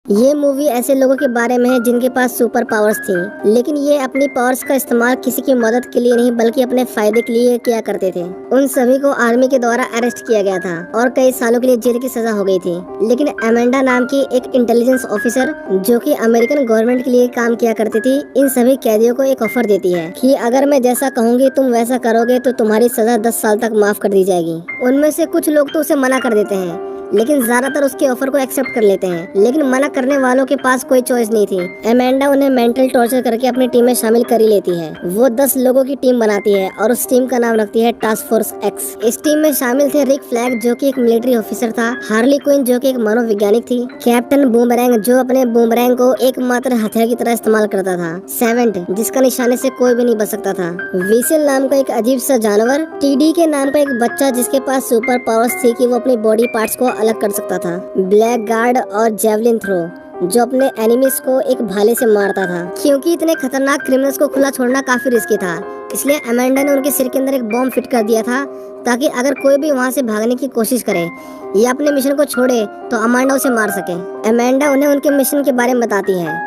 ये मूवी ऐसे लोगों के बारे में है जिनके पास सुपर पावर्स थी, लेकिन ये अपनी पावर्स का इस्तेमाल किसी की मदद के लिए नहीं बल्कि अपने फायदे के लिए किया करते थे। उन सभी को आर्मी के द्वारा अरेस्ट किया गया था और कई सालों के लिए जेल की सजा हो गई थी। लेकिन अमेंडा नाम की एक इंटेलिजेंस ऑफिसर जो कि अमेरिकन गवर्नमेंट के लिए काम किया करती थी, इन सभी कैदियों को एक ऑफर देती है कि अगर मैं जैसा कहूँगी तुम वैसा करोगे तो तुम्हारी सजा 10 साल तक माफ कर दी जाएगी। उनमें से कुछ लोग तो उसे मना कर देते हैं, लेकिन ज्यादातर उसके ऑफर को एक्सेप्ट कर लेते हैं। लेकिन मना करने वालों के पास कोई चॉइस नहीं थी। अमेंडा उन्हें मेंटल टॉर्चर करके अपनी टीम में शामिल कर ही लेती है। वो 10 लोगों की टीम बनाती है और उस टीम का नाम रखती है टास्क फोर्स एक्स। इस टीम में शामिल थे रिक फ्लैग जो कि एक मिलिट्री ऑफिसर था, हार्ली क्विन जो कि एक मनोवैज्ञानिक थी, कैप्टन बूमरैंग जो अपने बूमरैंग को एकमात्र हथियार की तरह इस्तेमाल करता था, सेवेंट जिसका निशाने से कोई भी नहीं बच सकता था, विसल नाम का एक अजीब सा जानवर, टीडी के नाम का एक बच्चा जिसके पास सुपर पावर्स थी कि वो अपनी बॉडी पार्ट्स को अलग कर सकता था, ब्लैक गार्ड और जेवलिन थ्रो जो अपने एनिमीज को एक भाले से मारता था। क्योंकि इतने खतरनाक क्रिमिनल्स को खुला छोड़ना काफी रिस्की था, इसलिए अमेंडा ने उनके सिर के अंदर एक बॉम्ब फिट कर दिया था ताकि अगर कोई भी वहां से भागने की कोशिश करे या अपने मिशन को छोड़े तो अमेंडा उसे मार सके। अमेंडा उन्हें उनके मिशन के बारे में बताती है।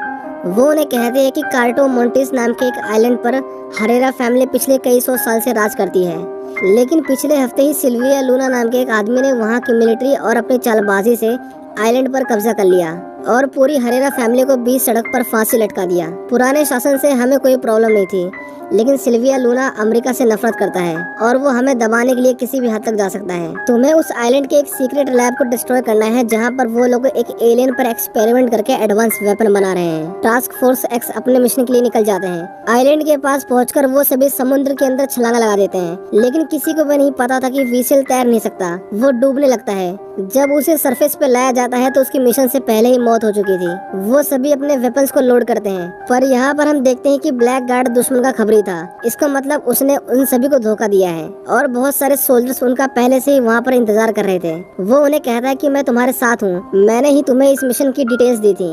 वो उन्हें कहते हैं कि कार्टो मोंटिस नाम के एक आइलैंड पर हरेरा फैमिली पिछले कई 100 साल से राज करती है, लेकिन पिछले हफ्ते ही सिल्विया लूना नाम के एक आदमी ने वहां की मिलिट्री और अपनी चालबाजी से आइलैंड पर कब्जा कर लिया और पूरी हरेरा फैमिली को बीच सड़क पर फांसी लटका दिया। पुराने शासन से हमें कोई प्रॉब्लम नहीं थी, लेकिन सिल्विया लूना अमेरिका से नफरत करता है और वो हमें दबाने के लिए किसी भी हद तक जा सकता है। तुम्हें उस आइलैंड के एक सीक्रेट लैब को डिस्ट्रॉय करना है जहाँ पर वो लोग एक एलियन पर एक्सपेरिमेंट करके एडवांस वेपन बना रहे हैं। टास्क फोर्स एक्स अपने मिशन के लिए निकल जाते हैं। आइलैंड के पास पहुंचकर वो सभी समुद्र के अंदर छलांग लगा देते हैं, लेकिन किसी को भी नहीं पता था कि विसल तैर नहीं सकता, वो डूबने लगता है। जब उसे सरफेस पे लाया जाता है तो उसकी मिशन से पहले ही मौत हो चुकी थी। वो सभी अपने वेपन्स को लोड करते हैं, पर यहाँ पर हम देखते हैं कि ब्लैक गार्ड दुश्मन का खबरी था। इसका मतलब उसने उन सभी को धोखा दिया है और बहुत सारे सोल्जर्स उनका पहले से ही वहाँ पर इंतजार कर रहे थे। वो उन्हें कहता है कि मैं तुम्हारे साथ हूँ, मैंने ही तुम्हें इस मिशन की डिटेल्स दी थी,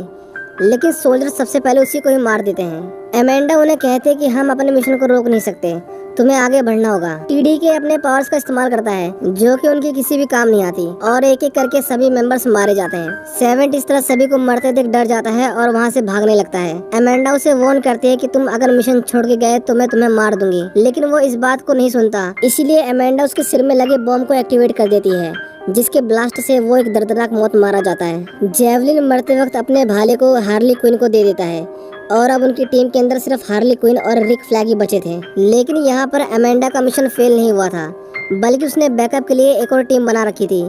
लेकिन सोल्जर्स सबसे पहले उसी को ही मार देते हैं। अमेंडा उन्हें कहते हैं कि हम अपने मिशन को रोक नहीं सकते, तुम्हें आगे बढ़ना होगा। टीडी के अपने पावर्स का इस्तेमाल करता है जो कि उनकी किसी भी काम नहीं आती और एक एक करके सभी मेंबर्स मारे जाते हैं। सेवेंट इस तरह सभी को मरते देख डर जाता है और वहाँ से भागने लगता है। अमेंडा उसे वार्न करती है कि तुम अगर मिशन छोड़ के गए तो मैं तुम्हें मार दूंगी, लेकिन वो इस बात को नहीं सुनता। इसीलिए अमेंडा उसके सिर में लगे बॉम्ब को एक्टिवेट कर देती है, जिसके ब्लास्ट से वो एक दर्दनाक मौत मारा जाता है। जेवलिन मरते वक्त अपने भाले को हार्ली क्विन को दे देता है और अब उनकी टीम के अंदर सिर्फ हार्ली क्विन और रिक फ्लैग ही बचे थे। लेकिन यहाँ पर अमेंडा का मिशन फेल नहीं हुआ था, बल्कि उसने बैकअप के लिए एक और टीम बना रखी थी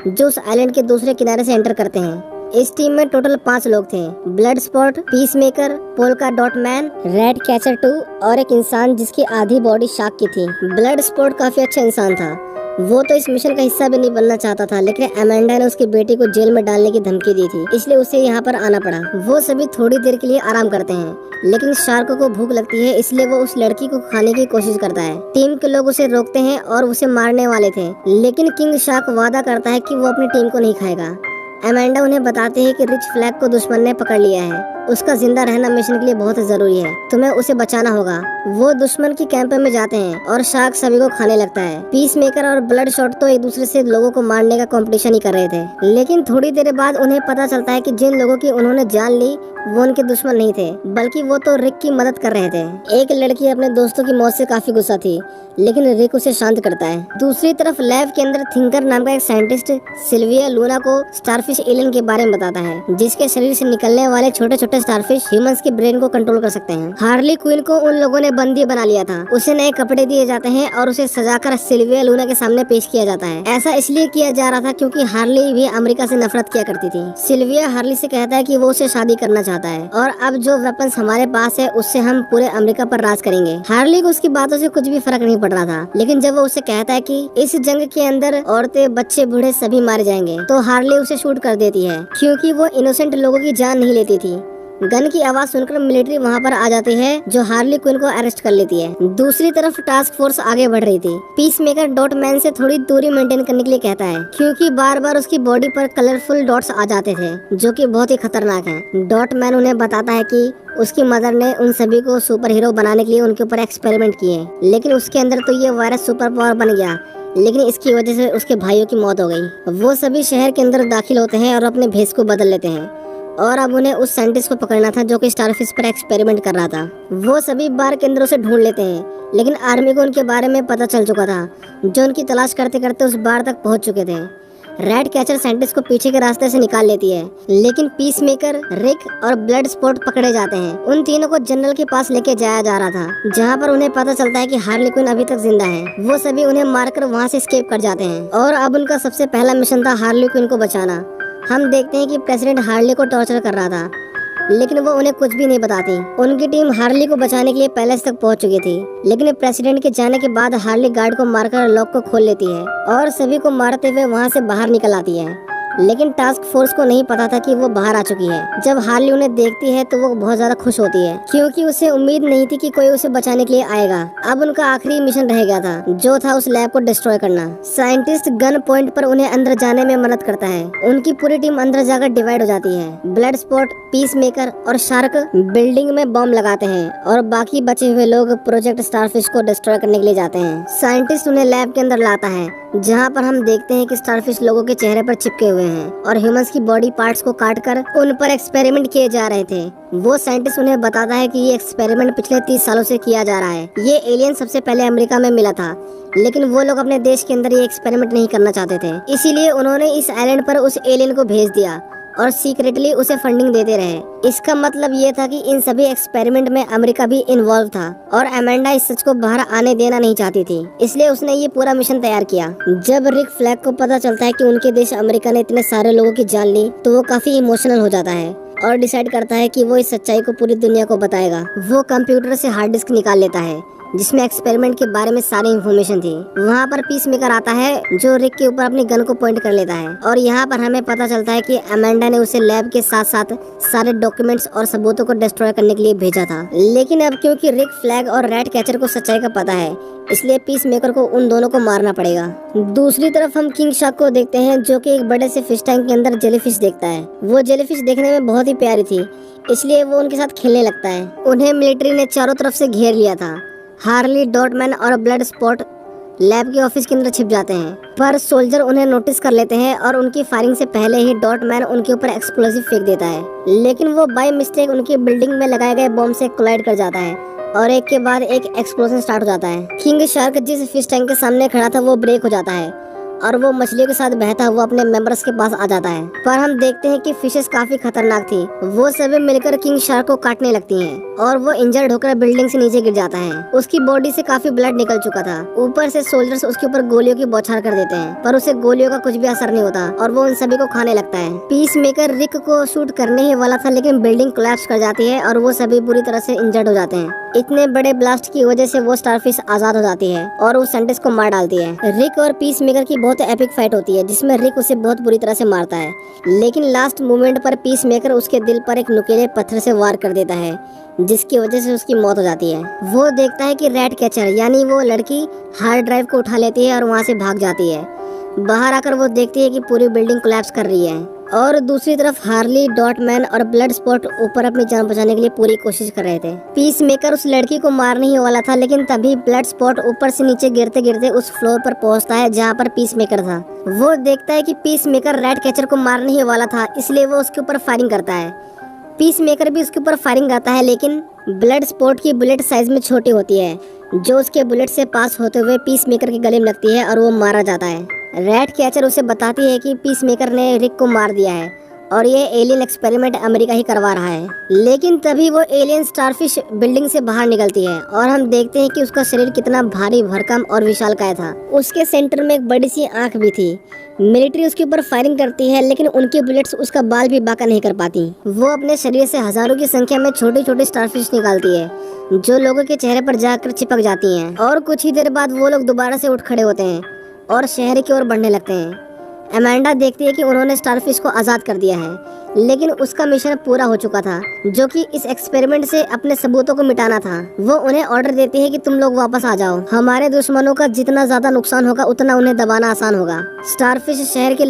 जो उस आइलैंड के दूसरे किनारे से एंटर करते हैं। इस टीम में टोटल 5 लोग थे, blood spot, peace maker, polka dot man, red catcher 2 और एक इंसान जिसकी आधी बॉडी शार्क की थी। ब्लड स्पॉट काफी अच्छा इंसान था, वो तो इस मिशन का हिस्सा भी नहीं बनना चाहता था, लेकिन अमेंडा ने उसकी बेटी को जेल में डालने की धमकी दी थी, इसलिए उसे यहाँ पर आना पड़ा। वो सभी थोड़ी देर के लिए आराम करते हैं, लेकिन शार्क को भूख लगती है, इसलिए वो उस लड़की को खाने की कोशिश करता है। टीम के लोग उसे रोकते हैं और उसे मारने वाले थे, लेकिन किंग शार्क वादा करता है कि वो अपनी टीम को नहीं खाएगा। अमेंडा उन्हें बताते हैं कि रिच फ्लैग को दुश्मन ने पकड़ लिया है, उसका जिंदा रहना मिशन के लिए बहुत जरूरी है, तुम्हें उसे बचाना होगा। वो दुश्मन की कैंप में जाते हैं और शार्क सभी को खाने लगता है। पीस मेकर और ब्लड शॉट तो एक दूसरे से लोगों को मारने का कंपटीशन ही कर रहे थे, लेकिन थोड़ी देर बाद उन्हें पता चलता है कि जिन लोगों की उन्होंने जान ली वो उनके दुश्मन नहीं थे, बल्कि वो तो रिक की मदद कर रहे थे। एक लड़की अपने दोस्तों की मौत से काफी गुस्सा थी, लेकिन रिक उसे शांत करता है। दूसरी तरफ लैब के अंदर थिंकर नाम का एक साइंटिस्ट सिल्विया लूना को स्टारफिश एलियन के बारे में बताता है, जिसके शरीर से निकलने वाले छोटे छोटे स्टारफिश ह्यूमंस के ब्रेन को कंट्रोल कर सकते हैं। हार्ली क्विन को उन लोगों ने बंदी बना लिया था, उसे नए कपड़े दिए जाते हैं और उसे सजाकर सिल्विया लूना के सामने पेश किया जाता है। ऐसा इसलिए किया जा रहा था क्योंकि हार्ली भी अमेरिका से नफरत किया करती थी। सिल्विया हार्ली से कहता है कि वो उसे शादी करना चाहता है और अब जो वेपन्स हमारे पास है उससे हम पूरे अमेरिका पर राज करेंगे। हार्ली को उसकी बातों से कुछ भी फर्क नहीं पड़ रहा था, लेकिन जब वो उसे कहता है कि इस जंग के अंदर औरतें, बच्चे, बूढ़े सभी मारे जाएंगे, तो हार्ली उसे शूट कर देती है क्योंकि वो इनोसेंट लोगों की जान नहीं लेती थी। गन की आवाज सुनकर मिलिट्री वहाँ पर आ जाती है जो हार्ली क्विन को अरेस्ट कर लेती है। दूसरी तरफ टास्क फोर्स आगे बढ़ रही थी। पीस मेकर डॉट मैन से थोड़ी दूरी मेंटेन करने के लिए कहता है क्योंकि बार बार उसकी बॉडी पर कलरफुल डॉट्स आ जाते थे जो कि बहुत ही खतरनाक है। डॉट मैन उन्हें बताता है कि उसकी मदर ने उन सभी को सुपर हीरो बनाने के लिए उनके ऊपर एक्सपेरिमेंट किए, लेकिन उसके अंदर तो ये वायरस सुपर पावर बन गया, लेकिन इसकी वजह से उसके भाइयों की मौत हो गई। वो सभी शहर के अंदर दाखिल होते हैं और अपने भेष को बदल लेते हैं। और अब उन्हें उस साइंटिस्ट को पकड़ना था जो कि स्टारफिश पर एक्सपेरिमेंट कर रहा था। वो सभी बार के अंदर उसे ढूंढ लेते हैं, लेकिन आर्मी को उनके बारे में पता चल चुका था, जो उनकी तलाश करते करते उस बार तक पहुंच चुके थे। रैट कैचर साइंटिस्ट को पीछे के रास्ते से निकाल लेती है, लेकिन पीस मेकर, रिक और ब्लड स्पॉट पकड़े जाते हैं। उन तीनों को जनरल के पास लेके जाया जा रहा था, जहां पर उन्हें पता चलता है कि हार्ली क्विन अभी तक जिंदा है। वो सभी उन्हें मारकर वहां से एस्केप कर जाते हैं और अब उनका सबसे पहला मिशन था हार्ली क्विन को बचाना। हम देखते हैं कि प्रेसिडेंट हार्ली को टॉर्चर कर रहा था, लेकिन वो उन्हें कुछ भी नहीं बताती। उनकी टीम हार्ली को बचाने के लिए पैलेस तक पहुंच चुकी थी, लेकिन प्रेसिडेंट के जाने के बाद हार्ली गार्ड को मारकर लॉक को खोल लेती है और सभी को मारते हुए वहां से बाहर निकल आती है। लेकिन टास्क फोर्स को नहीं पता था कि वो बाहर आ चुकी है। जब हार्ली उन्हें देखती है तो वो बहुत ज्यादा खुश होती है, क्योंकि उसे उम्मीद नहीं थी कि कोई उसे बचाने के लिए आएगा। अब उनका आखिरी मिशन रह गया था, जो था उस लैब को डिस्ट्रॉय करना। साइंटिस्ट गन पॉइंट पर उन्हें अंदर जाने में मदद करता है। उनकी पूरी टीम अंदर जाकर डिवाइड हो जाती है। ब्लड स्पॉट, पीस मेकर और शार्क बिल्डिंग में बॉम्ब लगाते हैं और बाकी बचे हुए लोग प्रोजेक्ट स्टारफिश को डिस्ट्रॉय करने के लिए जाते हैं। साइंटिस्ट उन्हें लैब के अंदर लाता है, जहाँ पर हम देखते हैं कि स्टारफिश लोगों के चेहरे पर चिपके हुए हैं और ह्यूमंस की बॉडी पार्ट्स को काटकर उन पर एक्सपेरिमेंट किए जा रहे थे। वो साइंटिस्ट उन्हें बताता है कि ये एक्सपेरिमेंट पिछले 30 सालों से किया जा रहा है। ये एलियन सबसे पहले अमेरिका में मिला था, लेकिन वो लोग अपने देश के अंदर ये एक्सपेरिमेंट नहीं करना चाहते थे, इसीलिए उन्होंने इस आइलैंड पर उस एलियन को भेज दिया और सीक्रेटली उसे फंडिंग देते रहे। इसका मतलब ये था कि इन सभी एक्सपेरिमेंट में अमेरिका भी इन्वॉल्व था और अमेंडा इस सच को बाहर आने देना नहीं चाहती थी, इसलिए उसने ये पूरा मिशन तैयार किया। जब रिक फ्लैग को पता चलता है कि उनके देश अमेरिका ने इतने सारे लोगों की जान ली, तो वो काफी इमोशनल हो जाता है और डिसाइड करता है कि वो इस सच्चाई को पूरी दुनिया को बताएगा। वो कंप्यूटर से हार्ड डिस्क निकाल लेता है, जिसमें एक्सपेरिमेंट के बारे में सारी इन्फॉर्मेशन थी। वहाँ पर पीस मेकर आता है, जो रिक के ऊपर अपनी गन को पॉइंट कर लेता है और यहाँ पर हमें पता चलता है कि अमेंडा ने उसे लैब के साथ साथ सारे डॉक्यूमेंट्स और सबूतों को डिस्ट्रॉय करने के लिए भेजा था। लेकिन अब क्योंकि रिक फ्लैग और रैट कैचर को सच्चाई का पता है, इसलिए पीस मेकर को उन दोनों को मारना पड़ेगा। दूसरी तरफ हम किंग शार्क को देखते हैं, जो कि एक बड़े से फिश टैंक के अंदर जेलीफिश देखता है। वो जेलीफिश देखने में बहुत ही प्यारी थी, इसलिए वो उनके साथ खेलने लगता है। उन्हें मिलिट्री ने चारों तरफ से घेर लिया था। हार्ली, डॉटमैन और ब्लड स्पॉट लैब के ऑफिस के अंदर छिप जाते हैं, पर सोल्जर उन्हें नोटिस कर लेते हैं और उनकी फायरिंग से पहले ही डॉटमैन उनके ऊपर एक्सप्लोसिव फेंक देता है, लेकिन वो बाय मिस्टेक उनकी बिल्डिंग में लगाए गए बॉम्ब से कोलाइड कर जाता है और एक के बाद एक एक्सप्लोजन स्टार्ट हो जाता है। किंग शार्क जिस फिश टैंक के सामने खड़ा था वो ब्रेक हो जाता है और वो मछलियों के साथ बहता हुआ अपने मेंबर्स के पास आ जाता है, पर हम देखते हैं कि फिशेस काफी खतरनाक थी। वो सभी मिलकर किंग शार्क को काटने लगती हैं और वो इंजर्ड होकर बिल्डिंग से नीचे गिर जाता है। उसकी बॉडी से काफी ब्लड निकल चुका था। ऊपर से सोल्जर्स उसके ऊपर गोलियों की बौछार कर देते हैं, पर उसे गोलियों का कुछ भी असर नहीं होता और वो उन सभी को खाने लगता है। पीस मेकर रिक को शूट करने ही वाला था, लेकिन बिल्डिंग कोलैप्स कर जाती है और वो सभी बुरी तरह से इंजर्ड हो जाते हैं। इतने बड़े ब्लास्ट की वजह से वो स्टारफिश आजाद हो जाती है और उस साइंटिस्ट को मार डालती है। रिक और पीस मेकर की बहुत एपिक फाइट होती है, जिसमें रिक उसे बहुत बुरी तरह से मारता है, लेकिन लास्ट मोमेंट पर पीस मेकर उसके दिल पर एक नुकीले पत्थर से वार कर देता है, जिसकी वजह से उसकी मौत हो जाती है। वो देखता है कि रैट कैचर यानी वो लड़की हार्ड ड्राइव को उठा लेती है और वहाँ से भाग जाती है। बाहर आकर वो देखती है कि पूरी बिल्डिंग कोलैप्स कर रही है और दूसरी तरफ हार्ली, डॉटमैन और ब्लड स्पॉट ऊपर अपनी जान बचाने के लिए पूरी कोशिश कर रहे थे। पीस मेकर उस लड़की को मारने ही वाला था, लेकिन तभी ब्लड स्पॉट ऊपर से नीचे गिरते गिरते उस फ्लोर पर पहुंचता है जहां पर पीस मेकर था। वो देखता है कि पीस मेकर रैट कैचर को मारने ही वाला था, इसलिए वो उसके ऊपर फायरिंग करता है। पीस मेकर भी उसके ऊपर फायरिंग करता है, लेकिन ब्लड स्पॉट की बुलेट साइज में छोटी होती है, जो उसके बुलेट से पास होते हुए पीस मेकर के गले में लगती है और वो मारा जाता है। रैट कैचर उसे बताती है कि पीस मेकर ने रिक को मार दिया है और ये एलियन एक्सपेरिमेंट अमेरिका ही करवा रहा है। लेकिन तभी वो एलियन स्टारफिश बिल्डिंग से बाहर निकलती है और हम देखते हैं कि उसका शरीर कितना भारी भरकम और विशालकाय था। उसके सेंटर में एक बड़ी सी आंख भी थी। मिलिट्री उसके ऊपर फायरिंग करती है, लेकिन उनकी बुलेट्स उसका बाल भी बांका नहीं कर पाती। वो अपने शरीर से हजारों की संख्या में छोटी छोटी स्टारफिश निकालती है, जो लोगों के चेहरे पर जाकर चिपक जाती हैं और कुछ ही देर बाद वो लोग दोबारा से उठ खड़े होते हैं और शहर की ओर बढ़ने लगते हैं। अमेंडा देखती है कि उन्होंने स्टारफिश को आज़ाद कर दिया है, लेकिन उसका मिशन पूरा हो चुका था, जो कि इस एक्सपेरिमेंट से अपने सबूतों को मिटाना था। वो उन्हें ऑर्डर देती है कि तुम लोग वापस आ जाओ, हमारे दुश्मनों का जितना ज्यादा नुकसान होगा उतना उन्हें दबाना आसान होगा। स्टारफिश शहर के